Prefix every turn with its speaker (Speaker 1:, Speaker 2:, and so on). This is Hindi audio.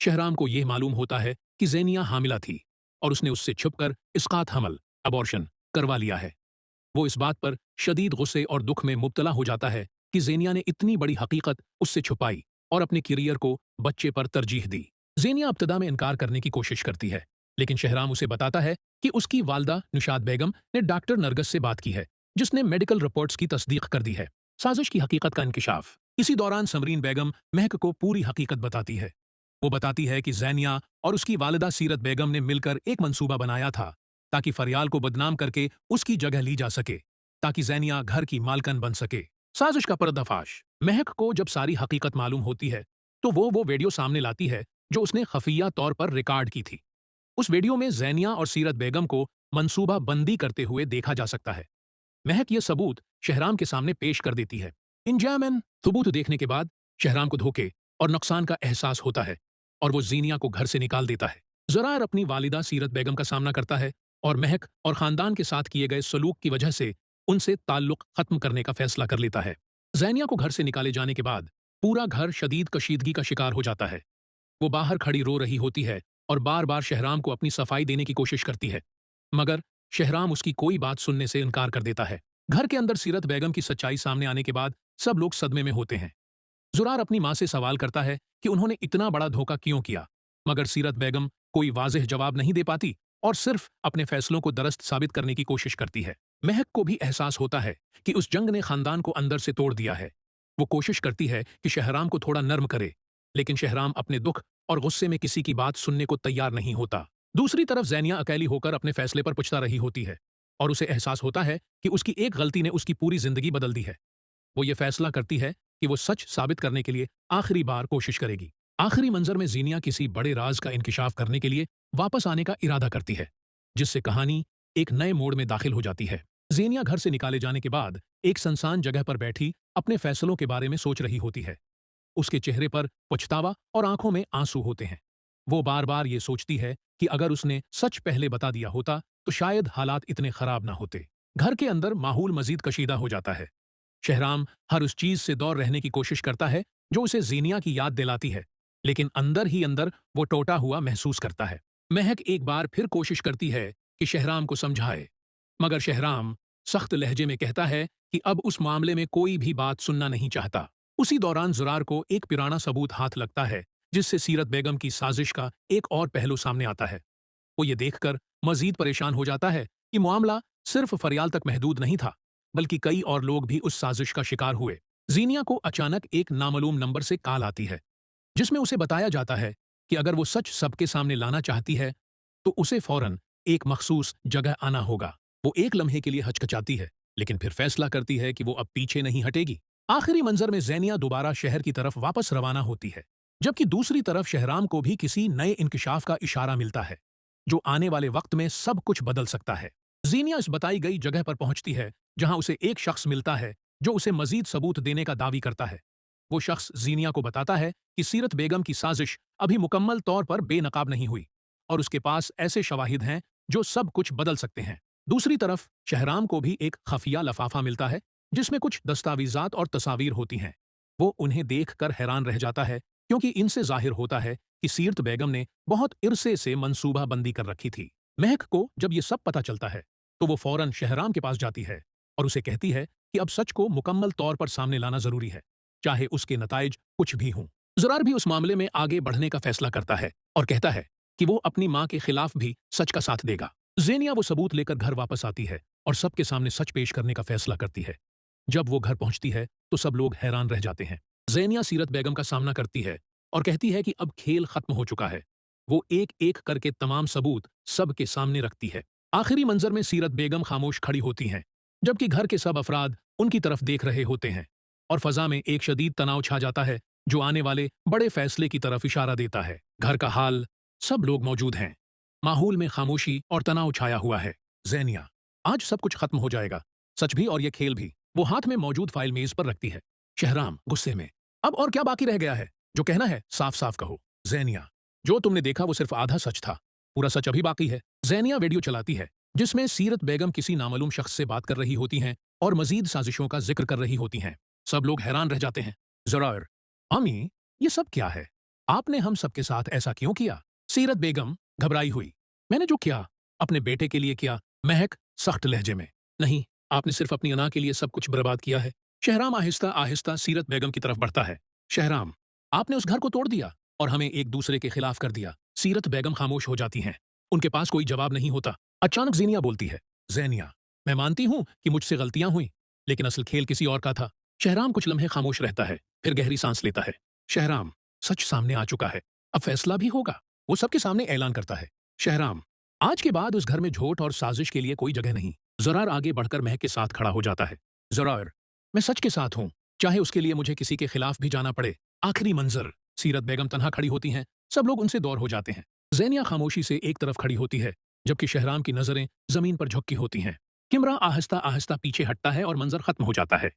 Speaker 1: शहराम को यह मालूम होता है कि ज़ेनिया हामिला थी और उसने उससे छुपकर इस्कात हमल अबॉर्शन करवा लिया है। वो इस बात पर शदीद गुस्से और दुख में मुब्तला हो जाता है कि ज़ेनिया ने इतनी बड़ी हकीकत उससे छुपाई और अपने करियर को बच्चे पर तरजीह दी। ज़ेनिया इब्तदा में इनकार करने की कोशिश करती है, लेकिन शहराम उसे बताता है कि उसकी वालदा निशात बेगम ने डॉक्टर नरगस से बात की है, जिसने मेडिकल रिपोर्ट्स की तस्दीक कर दी है। साजिश की हकीकत का इंकिशाफ। इसी दौरान समरीन बेगम महक को पूरी हकीकत बताती है। वो बताती है कि ज़ैनिया और उसकी वालिदा सीरत बेगम ने मिलकर एक मंसूबा बनाया था ताकि फरियाल को बदनाम करके उसकी जगह ली जा सके, ताकि ज़ैनिया घर की मालकन बन सके। साजिश का पर्दाफाश। महक को जब सारी हकीकत मालूम होती है तो वो वीडियो सामने लाती है जो उसने खफिया तौर पर रिकॉर्ड की थी। उस वीडियो में ज़ैनिया और सीरत बेगम को मंसूबा बंदी करते हुए देखा जा सकता है। महक ये सबूत शहराम के सामने पेश कर देती है। इंजामन सबूत देखने के बाद शहराम को धोखे और नुकसान का एहसास होता है और वो ज़ीनिया को घर से निकाल देता है। ज़रार अपनी वालिदा सीरत बेगम का सामना करता है और महक और ख़ानदान के साथ किए गए सलूक की वजह से उनसे ताल्लुक़ ख़त्म करने का फैसला कर लेता है। ज़ैनिया को घर से निकाले जाने के बाद पूरा घर शदीद कशीदगी का शिकार हो जाता है। वो बाहर खड़ी रो रही होती है और बार बार शहराम को अपनी सफाई देने की कोशिश करती है, मगर शहराम उसकी कोई बात सुनने से इनकार कर देता है। घर के अंदर सीरत बेगम की सच्चाई सामने आने के बाद सब लोग सदमे में होते हैं। ज़ुरार अपनी माँ से सवाल करता है कि उन्होंने इतना बड़ा धोखा क्यों किया, मगर सीरत बेगम कोई वाज़ेह जवाब नहीं दे पाती और सिर्फ अपने फैसलों को दुरुस्त साबित करने की कोशिश करती है। महक को भी एहसास होता है कि उस जंग ने खानदान को अंदर से तोड़ दिया है। वो कोशिश करती है कि शहराम को थोड़ा नर्म करे, लेकिन शहराम अपने दुख और गुस्से में किसी की बात सुनने को तैयार नहीं होता। दूसरी तरफ ज़ैनिया अकेली होकर अपने फैसले पर पछता रही होती है और उसे एहसास होता है कि उसकी एक गलती ने उसकी पूरी जिंदगी बदल दी है। वो ये फैसला करती है कि वो सच साबित करने के लिए आखिरी बार कोशिश करेगी। आखिरी मंजर में ज़ीनिया किसी बड़े राज का इंकिशाफ करने के लिए वापस आने का इरादा करती है, जिससे कहानी एक नए मोड़ में दाखिल हो जाती है। ज़ीनिया घर से निकाले जाने के बाद एक सुनसान जगह पर बैठी अपने फैसलों के बारे में सोच रही होती है। उसके चेहरे पर पछतावा और आंखों में आंसू होते हैं। वो बार बार ये सोचती है कि अगर उसने सच पहले बता दिया होता तो शायद हालात इतने खराब ना होते। घर के अंदर माहौल मजीद कशीदा हो जाता है। शहराम हर उस चीज से दूर रहने की कोशिश करता है जो उसे ज़ीनिया की याद दिलाती है, लेकिन अंदर ही अंदर वो टूटा हुआ महसूस करता है। महक एक बार फिर कोशिश करती है कि शहराम को समझाए, मगर शहराम सख्त लहजे में कहता है कि अब उस मामले में कोई भी बात सुनना नहीं चाहता। उसी दौरान ज़ुरार को एक पुराना सबूत हाथ लगता है, जिससे सीरत बेगम की साजिश का एक और पहलू सामने आता है। वो ये देखकर मजीद परेशान हो जाता है कि मामला सिर्फ फरियाल तक महदूद नहीं था, बल्कि कई और लोग भी उस साजिश का शिकार हुए। ज़ीनिया को अचानक एक नामालूम नंबर से कॉल आती है, जिसमें उसे बताया जाता है कि अगर वो सच सबके सामने लाना चाहती है तो उसे फौरन एक मखसूस जगह आना होगा। वो एक लम्हे के लिए हचकचाती है, लेकिन फिर फैसला करती है कि वो अब पीछे नहीं हटेगी। आखिरी मंजर में ज़ैनिया दोबारा शहर की तरफ वापस रवाना होती है, जबकि दूसरी तरफ शहराम को भी किसी नए इंकिशाफ का इशारा मिलता है, जो आने वाले वक्त में सब कुछ बदल सकता है। ज़ीनिया इस बताई गई जगह पर पहुंचती है, जहां उसे एक शख्स मिलता है जो उसे मजीद सबूत देने का दावी करता है। वो शख्स ज़ीनिया को बताता है कि सीरत बेगम की साजिश अभी मुकम्मल तौर पर बेनकाब नहीं हुई और उसके पास ऐसे शवाहिद हैं जो सब कुछ बदल सकते हैं। दूसरी तरफ शहराम को भी एक खफिया लफाफा मिलता है, जिसमें कुछ दस्तावेजात और तस्वीर होती हैं। वो उन्हें देखकर हैरान रह जाता है, क्योंकि इनसे जाहिर होता है कि सीरत बेगम ने बहुत इरसे से मंसूबा बंदी कर रखी थी। महक को जब ये सब पता चलता है तो वो फौरन शहराम के पास जाती है और उसे कहती है कि अब सच को मुकम्मल तौर पर सामने लाना जरूरी है, चाहे उसके नताइज कुछ भी हों। ज़ुरार भी उस मामले में आगे बढ़ने का फैसला करता है और कहता है कि वो अपनी माँ के खिलाफ भी सच का साथ देगा। ज़ेनिया वो सबूत लेकर घर वापस आती है और सबके सामने सच पेश करने का फैसला करती है। जब वो घर पहुंचती है तो सब लोग हैरान रह जाते हैं। ज़ेनिया सीरत बेगम का सामना करती है और कहती है कि अब खेल खत्म हो चुका है। वो एक एक करके तमाम सबूत सबके सामने रखती है। आखिरी मंजर में सीरत बेगम खामोश खड़ी होती हैं, जबकि घर के सब अफराद उनकी तरफ देख रहे होते हैं और फजा में एक शदीद तनाव छा जाता है, जो आने वाले बड़े फैसले की तरफ इशारा देता है। घर का हाल, सब लोग मौजूद हैं। माहौल में खामोशी और तनाव छाया हुआ है। ज़ेनिया, आज सब कुछ खत्म हो जाएगा, सच भी और ये खेल भी। वो हाथ में मौजूद फाइल मेज पर रखती है। शहराम गुस्से में, अब और क्या बाकी रह गया है? जो कहना है साफ साफ कहो। ज़ेनिया, जो तुमने देखा वो सिर्फ आधा सच था, पूरा सच अभी बाकी है। ज़ेनिया वीडियो चलाती है, जिसमें सीरत बेगम किसी नामालूम शख्स से बात कर रही होती हैं और मजीद साजिशों का जिक्र कर रही होती हैं। सब लोग हैरान रह जाते हैं। ज़ुरार, अमी, ये सब क्या है? आपने हम सबके साथ ऐसा क्यों किया? सीरत बेगम घबराई हुई। मैंने जो किया, अपने बेटे के लिए किया। महक सख्त लहजे में। नहीं, आपने सिर्फ अपनी अना के लिए सब कुछ बर्बाद किया है। शहराम आहिस्ता आहिस्ता सीरत बेगम की तरफ बढ़ता है। शहराम, आपने उस घर को तोड़ दिया और हमें एक दूसरे के खिलाफ कर दिया। सीरत बेगम खामोश हो जाती हैं। उनके पास कोई जवाब नहीं होता। अचानक ज़ेनिया बोलती है, ज़ेनिया, मैं मानती हूँ कि मुझसे गलतियां हुई, लेकिन असल खेल किसी और का था। शहराम कुछ लम्हे खामोश रहता है, फिर गहरी सांस लेता है। शहराम, सच सामने आ चुका है, अब फैसला भी होगा। वो सबके सामने ऐलान करता है। शहराम, आज के बाद उस घर में झूठ और साजिश के लिए कोई जगह नहीं। ज़रार आगे बढ़कर महक के साथ खड़ा हो जाता है। ज़रार, मैं सच के साथ हूँ, चाहे उसके लिए मुझे किसी के खिलाफ भी जाना पड़े। आखिरी मंजर, सीरत बेगम तन्हा खड़ी होती हैं, सब लोग उनसे दौर हो जाते हैं। ज़ेनिया खामोशी से एक तरफ खड़ी होती है, जबकि शहराम की नजरें जमीन पर झुकी होती हैं। किमरा आहिस्ता आहिस्ता पीछे हटता है और मंजर खत्म हो जाता है।